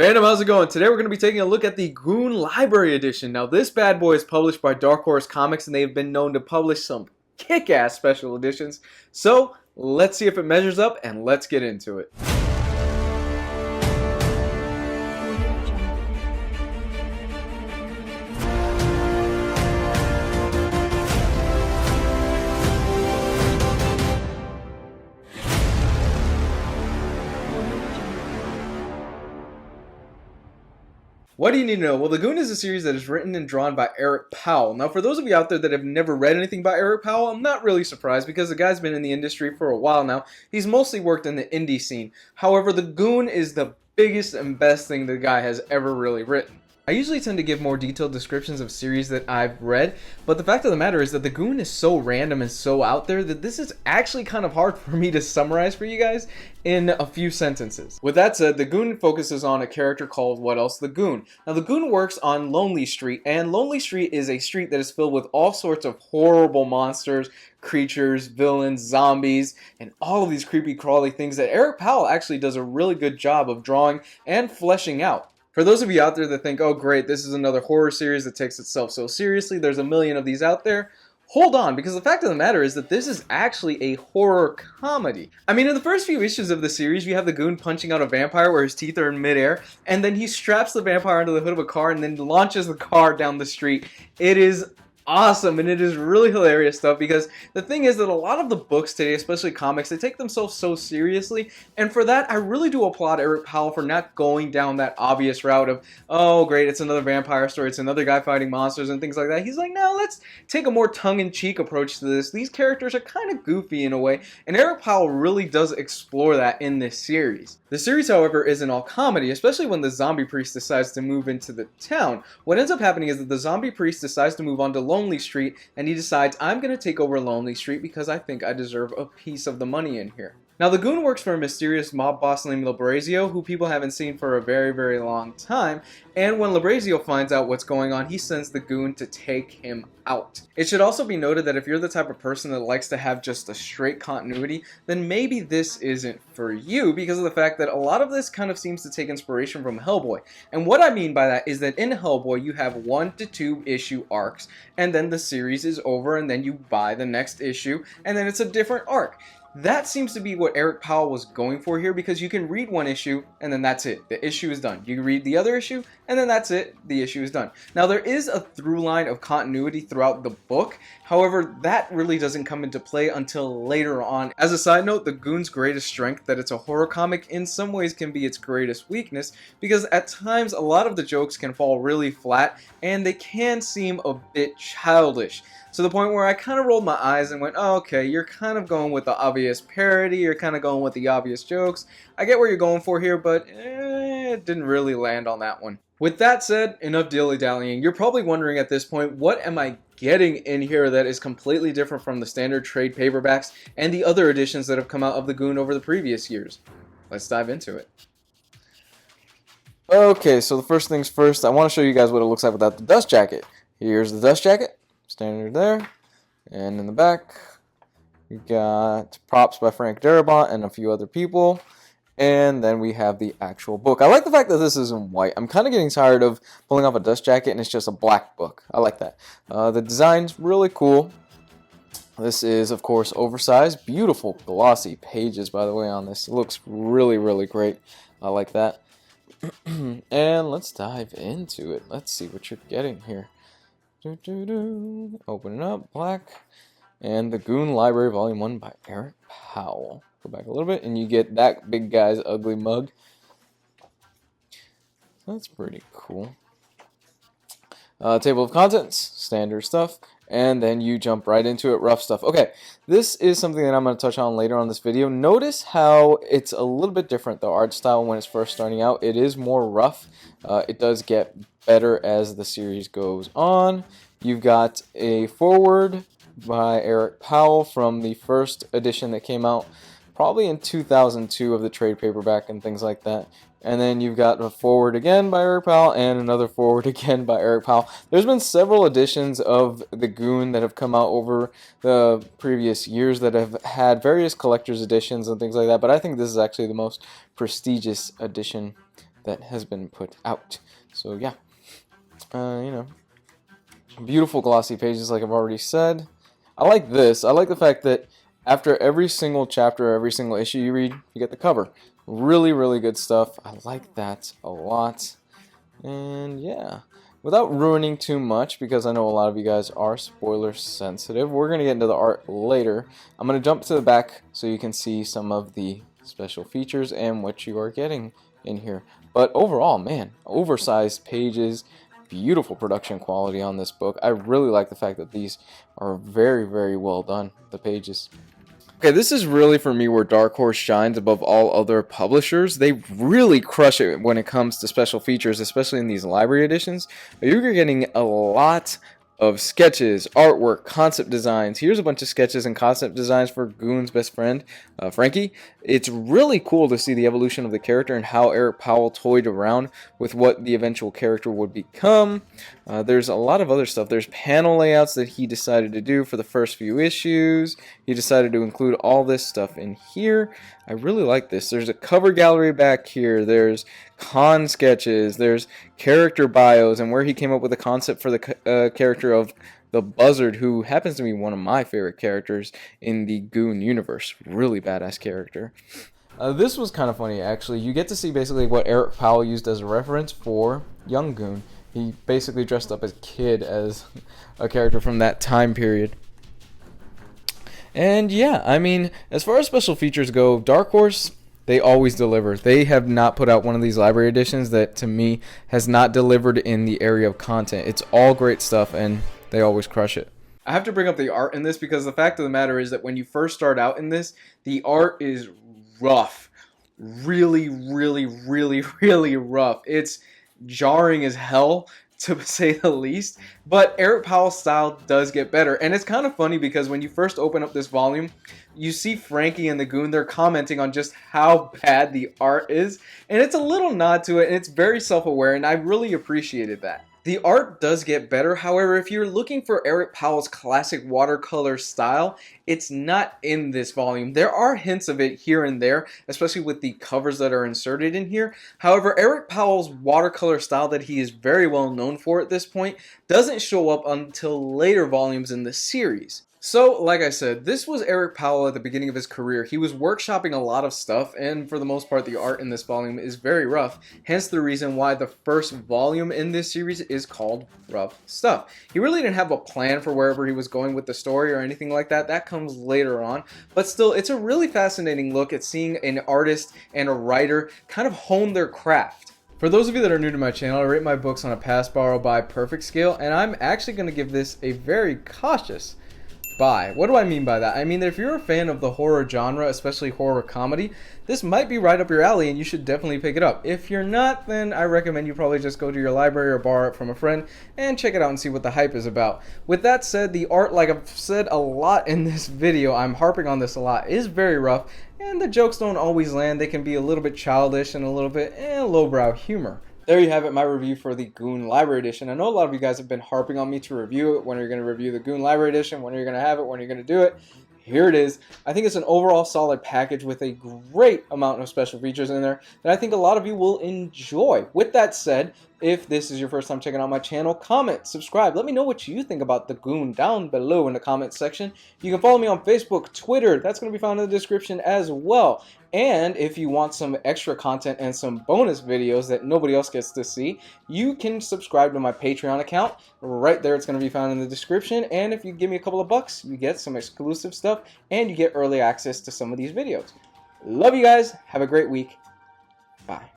Fandom, how's it going? Today we're going to be taking a look at the Goon Library Edition. Now this bad boy is published by Dark Horse Comics and they have been known to publish some kick-ass special editions. So let's see if it measures up and let's get into it. What do you need to know? Well, The Goon is a series that is written and drawn by Eric Powell. Now, for those of you out there that have never read anything by Eric Powell, I'm not really surprised because the guy's been in the industry for a while now. He's mostly worked in the indie scene. However, The Goon is the biggest and best thing the guy has ever really written. I usually tend to give more detailed descriptions of series that I've read, but the fact of the matter is that The Goon is so random and so out there that this is actually kind of hard for me to summarize for you guys in a few sentences. With that said, The Goon focuses on a character called What Else the Goon. Now the Goon works on Lonely Street, and Lonely Street is a street that is filled with all sorts of horrible monsters, creatures, villains, zombies, and all of these creepy crawly things that Eric Powell actually does a really good job of drawing and fleshing out. For those of you out there that think, oh great, this is another horror series that takes itself so seriously, there's a million of these out there, hold on, because the fact of the matter is that this is actually a horror comedy. I mean, in the first few issues of the series, you have the Goon punching out a vampire where his teeth are in midair, and then he straps the vampire onto the hood of a car and then launches the car down the street. It is awesome, and it is really hilarious stuff, because the thing is that a lot of the books today, especially comics, they take themselves so seriously, and for that I really do applaud Eric Powell for not going down that obvious route of, oh great, it's another vampire story, it's another guy fighting monsters and things like that. He's like, no, let's take a more tongue-in-cheek approach to this. These characters are kind of goofy in a way, and Eric Powell really does explore that in this series. The series, however, isn't all comedy, especially when the zombie priest decides to move into the town. What ends up happening is that the zombie priest decides to move on to Lonely Street, and he decides, I'm going to take over Lonely Street because I think I deserve a piece of the money in here. Now, the Goon works for a mysterious mob boss named Labrazio, who people haven't seen for a very, very long time, and when Labrazio finds out what's going on, he sends the Goon to take him out. It should also be noted that if you're the type of person that likes to have just a straight continuity, then maybe this isn't for you, because of the fact that a lot of this kind of seems to take inspiration from Hellboy. And what I mean by that is that in Hellboy, you have 1 to 2 issue arcs, and then the series is over, and then you buy the next issue, and then it's a different arc. That seems to be what Eric Powell was going for here, because you can read one issue and then that's it. The issue is done. You read the other issue and then that's it. The issue is done. Now there is a through line of continuity throughout the book. However, that really doesn't come into play until later on. As a side note, the Goon's greatest strength, that it's a horror comic, in some ways can be its greatest weakness, because at times a lot of the jokes can fall really flat and they can seem a bit childish. To the point where I kind of rolled my eyes and went, oh, okay, you're kind of going with the obvious parody, you're kind of going with the obvious jokes. I get where you're going for here, but it didn't really land on that one. With that said, enough dilly-dallying. You're probably wondering at this point, what am I getting in here that is completely different from the standard trade paperbacks and the other editions that have come out of the Goon over the previous years? Let's dive into it. Okay, so the first things first, I want to show you guys what it looks like without the dust jacket. Here's the dust jacket. Standard there, and in the back we got props by Frank Darabont and a few other people, and then we have the actual book. I like the fact that this is in white. I'm kind of getting tired of pulling off a dust jacket and it's just a black book. I like that. The design's really cool. This is, of course, oversized. Beautiful glossy pages, by the way, on this. It looks really, really great. I like that. And let's dive into it. Let's see what you're getting here. Open it up, black, and the Goon Library Volume 1 by Eric Powell. Go back a little bit, and you get that big guy's ugly mug. That's pretty cool. Table of contents, standard stuff, and then you jump right into it, rough stuff. Okay, this is something that I'm going to touch on later on this video. Notice how it's a little bit different, the art style when it's first starting out. It is more rough. It does get better as the series goes on. You've got a foreword by Eric Powell from the first edition that came out probably in 2002 of the trade paperback and things like that. And then you've got a foreword again by Eric Powell and another foreword again by Eric Powell. There's been several editions of the Goon that have come out over the previous years that have had various collector's editions and things like that, but I think this is actually the most prestigious edition that has been put out. So yeah, you know, beautiful glossy pages like I've already said. I like this. I like the fact that after every single chapter, every single issue you read, you get the cover. Really, really good stuff. I like that a lot. And yeah, without ruining too much, because I know a lot of you guys are spoiler sensitive, we're going to get into the art later. I'm going to jump to the back so you can see some of the special features and what you are getting in here. But overall, man, oversized pages, beautiful production quality on this book. I really like the fact that these are very, very well done, the pages. Okay, this is really for me where Dark Horse shines above all other publishers. They really crush it when it comes to special features, especially in these library editions. You're getting a lot of sketches, artwork, concept designs. Here's a bunch of sketches and concept designs for Goon's best friend, Frankie. It's really cool to see the evolution of the character and how Eric Powell toyed around with what the eventual character would become. There's a lot of other stuff. There's panel layouts that he decided to do for the first few issues. He decided to include all this stuff in here. I really like this. There's a cover gallery back here. There's con sketches. There's character bios and where he came up with the concept for the character of the Buzzard, who happens to be one of my favorite characters in the Goon universe. Really badass character. This was kind of funny, actually. You get to see basically what Eric Powell used as a reference for Young Goon. He basically dressed up as a kid as a character from that time period. And yeah, I mean, as far as special features go, Dark Horse, they always deliver. They have not put out one of these library editions that, to me, has not delivered in the area of content. It's all great stuff, and they always crush it. I have to bring up the art in this because the fact of the matter is that when you first start out in this, the art is rough. Really, really, really, really rough. It's jarring as hell, to say the least, but Eric Powell's style does get better. And it's kind of funny because when you first open up this volume, you see Frankie and the Goon, they're commenting on just how bad the art is, and it's a little nod to it, and it's very self-aware, and I really appreciated that. The art does get better. However, if you're looking for Eric Powell's classic watercolor style, it's not in this volume. There are hints of it here and there, especially with the covers that are inserted in here. However, Eric Powell's watercolor style that he is very well known for at this point doesn't show up until later volumes in the series. So, like I said, this was Eric Powell at the beginning of his career. He was workshopping a lot of stuff, and for the most part, the art in this volume is very rough. Hence the reason why the first volume in this series is called Rough Stuff. He really didn't have a plan for wherever he was going with the story or anything like that. That comes later on. But still, it's a really fascinating look at seeing an artist and a writer kind of hone their craft. For those of you that are new to my channel, I rate my books on a pass, borrow, buy perfect scale, and I'm actually going to give this a very cautious buy. What do I mean by that? I mean that if you're a fan of the horror genre, especially horror comedy, this might be right up your alley and you should definitely pick it up. If you're not, then I recommend you probably just go to your library or borrow it from a friend and check it out and see what the hype is about. With that said, the art, like I've said a lot in this video, I'm harping on this a lot, is very rough, and the jokes don't always land. They can be a little bit childish and a little bit lowbrow humor. There you have it, my review for the Goon Library Edition. I know a lot of you guys have been harping on me to review it. When are you going to review the Goon Library Edition? When are you going to have it? When are you going to do it? Here it is. I think it's an overall solid package with a great amount of special features in there that I think a lot of you will enjoy. With that said, if this is your first time checking out my channel, comment, subscribe. Let me know what you think about the Goon down below in the comment section. You can follow me on Facebook, Twitter. That's going to be found in the description as well. And if you want some extra content and some bonus videos that nobody else gets to see, you can subscribe to my Patreon account. Right there, it's going to be found in the description. And if you give me a couple of bucks, you get some exclusive stuff and you get early access to some of these videos. Love you guys. Have a great week. Bye.